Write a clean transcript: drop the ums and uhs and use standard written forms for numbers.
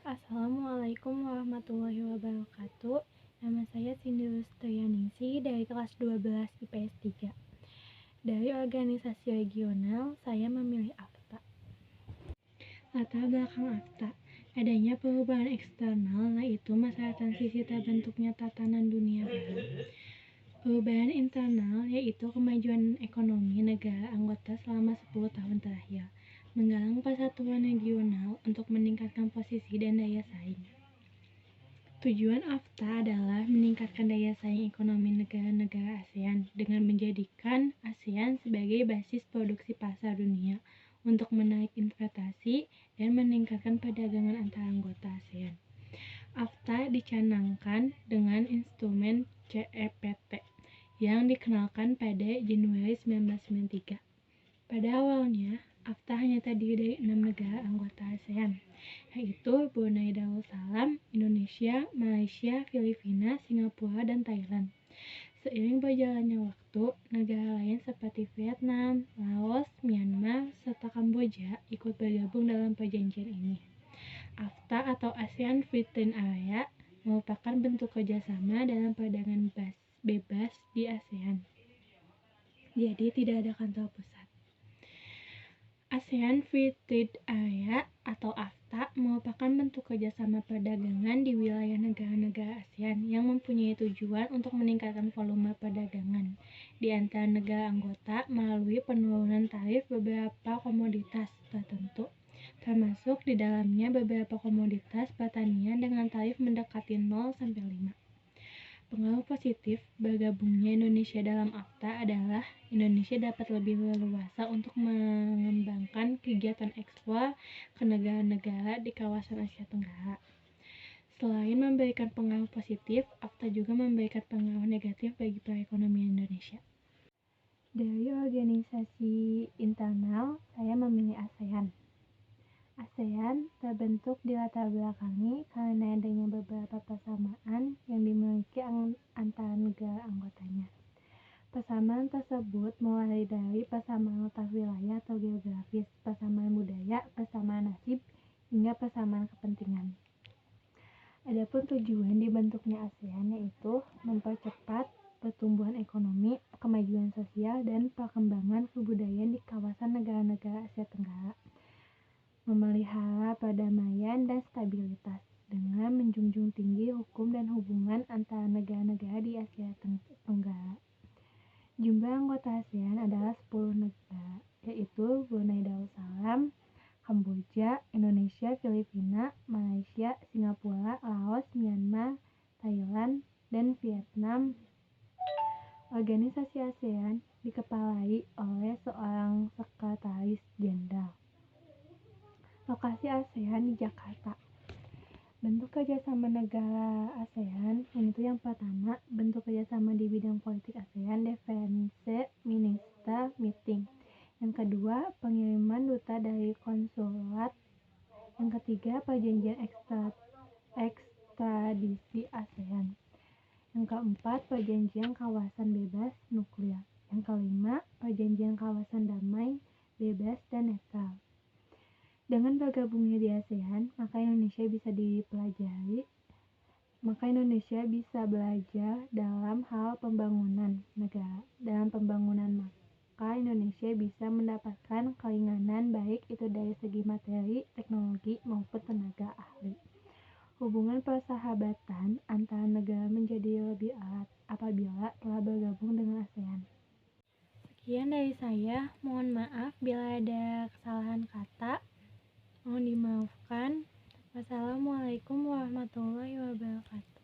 Assalamualaikum warahmatullahi wabarakatuh. Nama saya Cindy Lustrianingsih dari kelas 12 IPS 3. Dari organisasi regional, saya memilih AFTA. Latar belakang AFTA, adanya perubahan eksternal, yaitu masa transisi terbentuknya tatanan dunia baru. Perubahan internal, yaitu kemajuan ekonomi negara anggota selama 10 tahun terakhir, menggalang persatuan regional untuk meningkatkan posisi dan daya saing. Tujuan AFTA adalah meningkatkan daya saing ekonomi negara-negara ASEAN dengan menjadikan ASEAN sebagai basis produksi pasar dunia untuk menarik investasi dan meningkatkan perdagangan antar anggota ASEAN. AFTA dicanangkan dengan instrumen CEPT yang dikenalkan pada Januari 1993. Pada awalnya, AFTA hanya terdiri dari 6 negara anggota ASEAN, yaitu Brunei Darussalam, Indonesia, Malaysia, Filipina, Singapura, dan Thailand. Seiring berjalannya waktu, negara lain seperti Vietnam, Laos, Myanmar, serta Kamboja ikut bergabung dalam perjanjian ini. AFTA atau ASEAN Free Trade Area merupakan bentuk kerjasama dalam perdagangan bebas di ASEAN. Jadi tidak ada kantor pusat. ASEAN Free Trade Area atau AFTA merupakan bentuk kerjasama perdagangan di wilayah negara-negara ASEAN yang mempunyai tujuan untuk meningkatkan volume perdagangan di antara negara anggota melalui penurunan tarif beberapa komoditas tertentu, termasuk di dalamnya beberapa komoditas pertanian dengan tarif mendekati 0-5. Pengaruh positif bergabungnya Indonesia dalam AFTA adalah Indonesia dapat lebih leluasa untuk mengembangkan kegiatan ekspor ke negara-negara di kawasan Asia Tenggara. Selain memberikan pengaruh positif, AFTA juga memberikan pengaruh negatif bagi perekonomian Indonesia. Dari organisasi internal, saya memilih ASEAN. ASEAN terbentuk di latar belakangi karena adanya beberapa persamaan yang dimiliki antara negara anggotanya. Persamaan tersebut mulai dari persamaan letak wilayah atau geografis, persamaan budaya, persamaan nasib, hingga persamaan kepentingan. Adapun tujuan dibentuknya ASEAN yaitu mempercepat pertumbuhan ekonomi, kemajuan sosial, dan perkembangan kebudayaan di kawasan negara-negara Asia Tenggara, memelihara perdamaian dan stabilitas dengan menjunjung tinggi hukum dan hubungan antara negara-negara di Asia Tenggara. Jumlah anggota ASEAN adalah 10 negara, yaitu Brunei Darussalam, Kamboja, Indonesia, Filipina, Malaysia, Singapura, Laos, Myanmar, Thailand, dan Vietnam. Organisasi ASEAN dikepalai oleh seorang sekretaris jenderal. Lokasi ASEAN di Jakarta. Bentuk kerjasama negara ASEAN yaitu yang pertama, bentuk kerjasama di bidang politik ASEAN Defense Minister Meeting. Yang kedua, pengiriman duta dari konsulat. Yang ketiga, perjanjian ekstradisi ASEAN. Yang keempat, perjanjian kawasan bebas nuklir. Yang kelima, perjanjian kawasan damai, bebas, dan netral. Dengan bergabungnya di ASEAN, maka Indonesia bisa belajar dalam hal pembangunan negara. Dalam pembangunan, maka Indonesia bisa mendapatkan keringanan baik itu dari segi materi, teknologi, maupun tenaga ahli. Hubungan persahabatan antara negara menjadi lebih erat apabila telah bergabung dengan ASEAN. Sekian dari saya, mohon maaf bila ada kesalahan kata. Mohon dimaafkan. Wassalamualaikum warahmatullahi wabarakatuh.